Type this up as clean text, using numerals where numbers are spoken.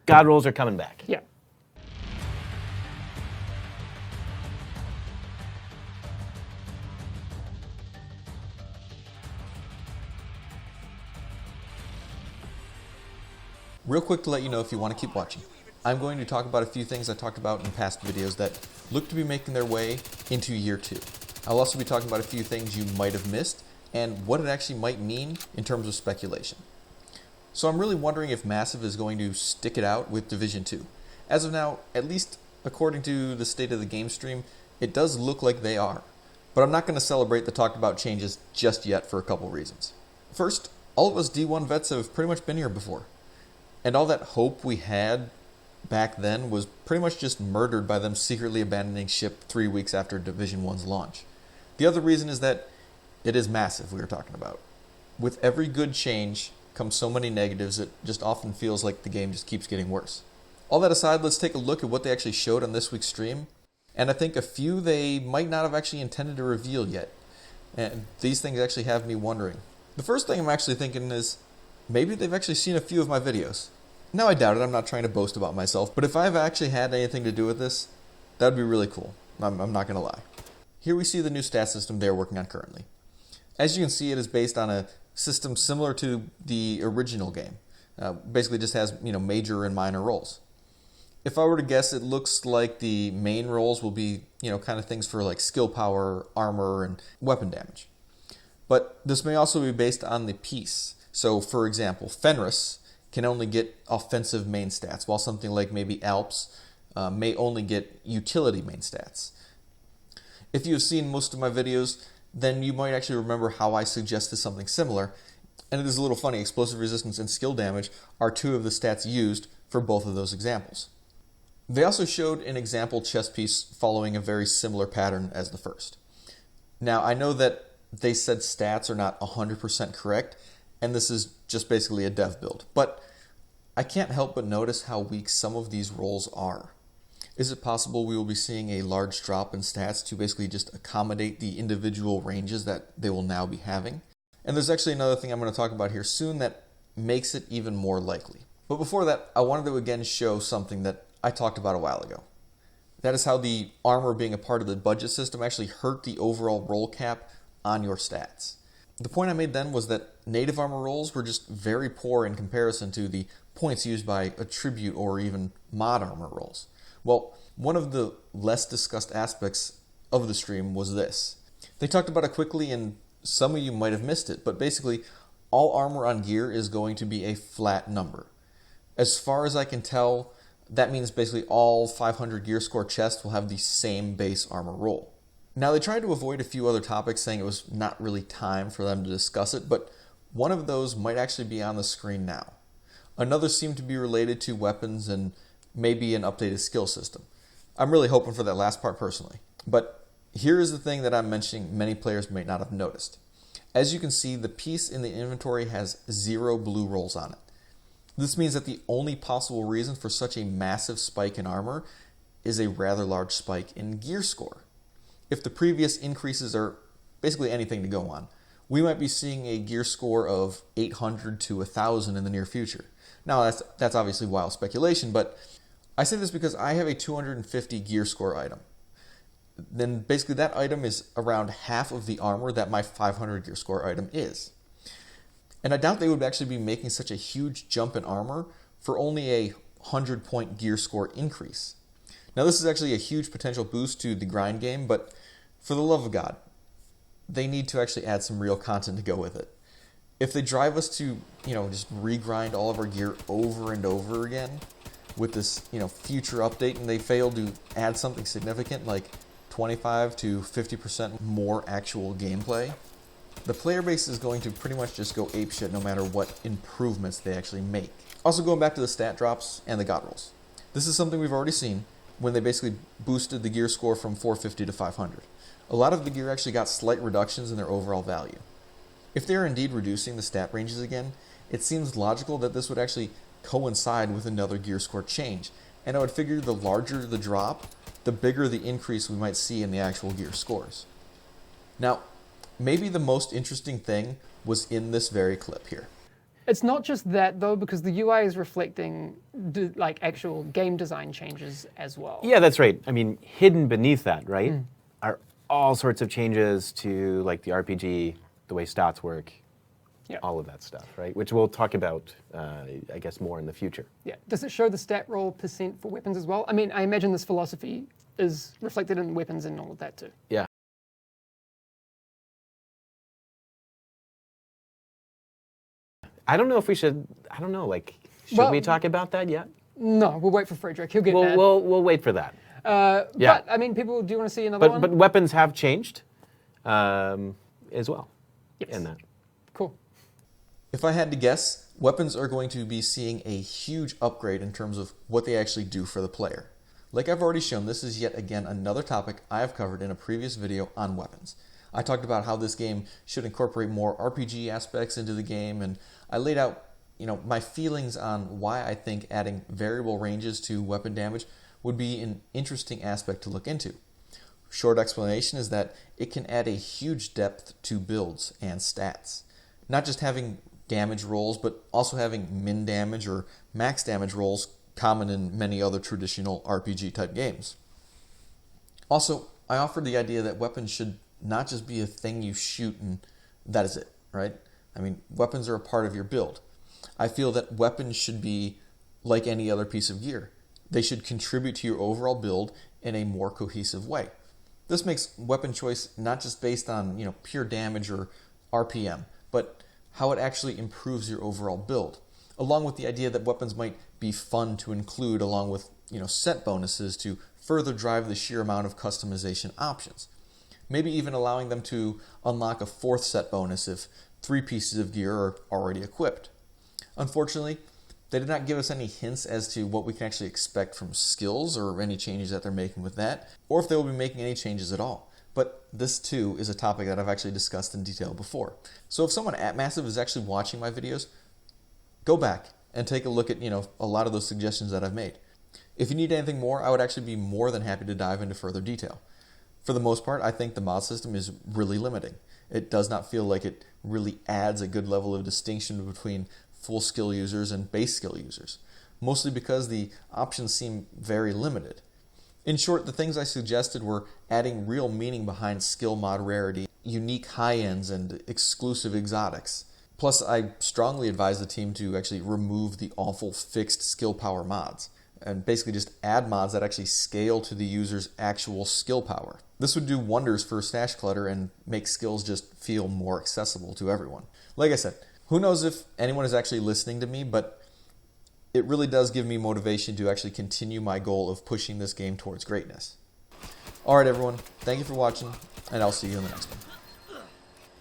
God rolls are coming back. Yeah. Real quick to let you know if you want to keep watching. I'm going to talk about a few things I talked about in past videos that look to be making their way into year 2. I'll also be talking about a few things you might have missed and what it actually might mean in terms of speculation. So I'm really wondering if Massive is going to stick it out with Division 2. As of now, at least according to the State of the Game stream, it does look like they are. But I'm not going to celebrate the talked about changes just yet for a couple reasons. First, all of us D1 vets have pretty much been here before. And all that hope we had back then was pretty much just murdered by them secretly abandoning ship 3 weeks after Division 1's launch. The other reason is that it is Massive we were talking about. With every good change comes so many negatives, it just often feels like the game just keeps getting worse. All that aside, let's take a look at what they actually showed on this week's stream. And I think a few they might not have actually intended to reveal yet. And these things actually have me wondering. The first thing I'm actually thinking is, maybe they've actually seen a few of my videos. Now I doubt it, I'm not trying to boast about myself, but if I've actually had anything to do with this, that would be really cool. I'm not going to lie. Here we see the new stat system they're working on currently. As you can see, it is based on a system similar to the original game. Basically just has major and minor roles. If I were to guess, it looks like the main roles will be kind of things for like skill power, armor, and weapon damage. But this may also be based on the piece. So for example, Fenris can only get offensive main stats, while something like maybe Alps may only get utility main stats. If you've seen most of my videos, then you might actually remember how I suggested something similar. And it is a little funny, explosive resistance and skill damage are 2 of the stats used for both of those examples. They also showed an example chess piece following a very similar pattern as the first. Now, I know that they said stats are not 100% correct, and this is just basically a dev build, but I can't help but notice how weak some of these roles are. Is it possible we will be seeing a large drop in stats to basically just accommodate the individual ranges that they will now be having? And there's actually another thing I'm going to talk about here soon that makes it even more likely. But before that, I wanted to again show something that I talked about a while ago. That is how the armor being a part of the budget system actually hurt the overall roll cap on your stats. The point I made then was that native armor rolls were just very poor in comparison to the points used by attribute or even mod armor rolls. Well, one of the less discussed aspects of the stream was this. They talked about it quickly and some of you might have missed it, but basically all armor on gear is going to be a flat number. As far as I can tell, that means basically all 500 gear score chests will have the same base armor roll. Now, they tried to avoid a few other topics, saying it was not really time for them to discuss it, but one of those might actually be on the screen now. Another seemed to be related to weapons and maybe an updated skill system. I'm really hoping for that last part personally. But here is the thing that I'm mentioning many players may not have noticed. As you can see, the piece in the inventory has 0 blue rolls on it. This means that the only possible reason for such a massive spike in armor is a rather large spike in gear score. If the previous increases are basically anything to go on, we might be seeing a gear score of 800 to 1,000 in the near future. Now, that's obviously wild speculation, but I say this because I have a 250 gear score item. Then basically that item is around half of the armor that my 500 gear score item is. And I doubt they would actually be making such a huge jump in armor for only a 100-point gear score increase. Now, this is actually a huge potential boost to the grind game, but for the love of God, they need to actually add some real content to go with it. If they drive us to, just regrind all of our gear over and over again with this, future update, and they fail to add something significant like 25 to 50% more actual gameplay, the player base is going to pretty much just go apeshit no matter what improvements they actually make. Also, going back to the stat drops and the god rolls. This is something we've already seen when they basically boosted the gear score from 450 to 500. A lot of the gear actually got slight reductions in their overall value. If they are indeed reducing the stat ranges again, it seems logical that this would actually coincide with another gear score change, and I would figure the larger the drop, the bigger the increase we might see in the actual gear scores. Now, maybe the most interesting thing was in this very clip here. It's not just that though, because the UI is reflecting like actual game design changes as well. Yeah, that's right. I mean, hidden beneath that, right, are all sorts of changes to like the RPG, the way stats work, all of that stuff, right? Which we'll talk about, I guess, more in the future. Yeah. Does it show the stat roll % for weapons as well? I mean, I imagine this philosophy is reflected in weapons and all of that too. Yeah. I don't know if we should. I don't know. Like, should we talk about that yet? No, we'll wait for Frederick. He'll get mad. We'll wait for that. But I mean, people do want to see another one. But weapons have changed, as well. Yes. In that. Cool. If I had to guess, weapons are going to be seeing a huge upgrade in terms of what they actually do for the player. Like I've already shown, this is yet again another topic I have covered in a previous video on weapons. I talked about how this game should incorporate more RPG aspects into the game, and I laid out, my feelings on why I think adding variable ranges to weapon damage would be an interesting aspect to look into. Short explanation is that it can add a huge depth to builds and stats. Not just having damage rolls, but also having min damage or max damage rolls common in many other traditional RPG type games. Also, I offered the idea that weapons should not just be a thing you shoot and that is it, right? I mean, weapons are a part of your build. I feel that weapons should be like any other piece of gear. They should contribute to your overall build in a more cohesive way. This makes weapon choice not just based on, pure damage or RPM, but how it actually improves your overall build, along with the idea that weapons might be fun to include along with, set bonuses to further drive the sheer amount of customization options. Maybe even allowing them to unlock a 4th set bonus if 3 pieces of gear are already equipped. Unfortunately, they did not give us any hints as to what we can actually expect from skills or any changes that they're making with that, or if they will be making any changes at all. But this too is a topic that I've actually discussed in detail before. So if someone at Massive is actually watching my videos, go back and take a look at, a lot of those suggestions that I've made. If you need anything more, I would actually be more than happy to dive into further detail. For the most part, I think the mod system is really limiting. It does not feel like it really adds a good level of distinction between full skill users and base skill users, mostly because the options seem very limited. In short, the things I suggested were adding real meaning behind skill mod rarity, unique high-ends, and exclusive exotics. Plus, I strongly advise the team to actually remove the awful fixed skill power mods, and basically just add mods that actually scale to the user's actual skill power. This would do wonders for stash clutter and make skills just feel more accessible to everyone. Like I said, who knows if anyone is actually listening to me, but it really does give me motivation to actually continue my goal of pushing this game towards greatness. Alright everyone, thank you for watching, and I'll see you in the next one.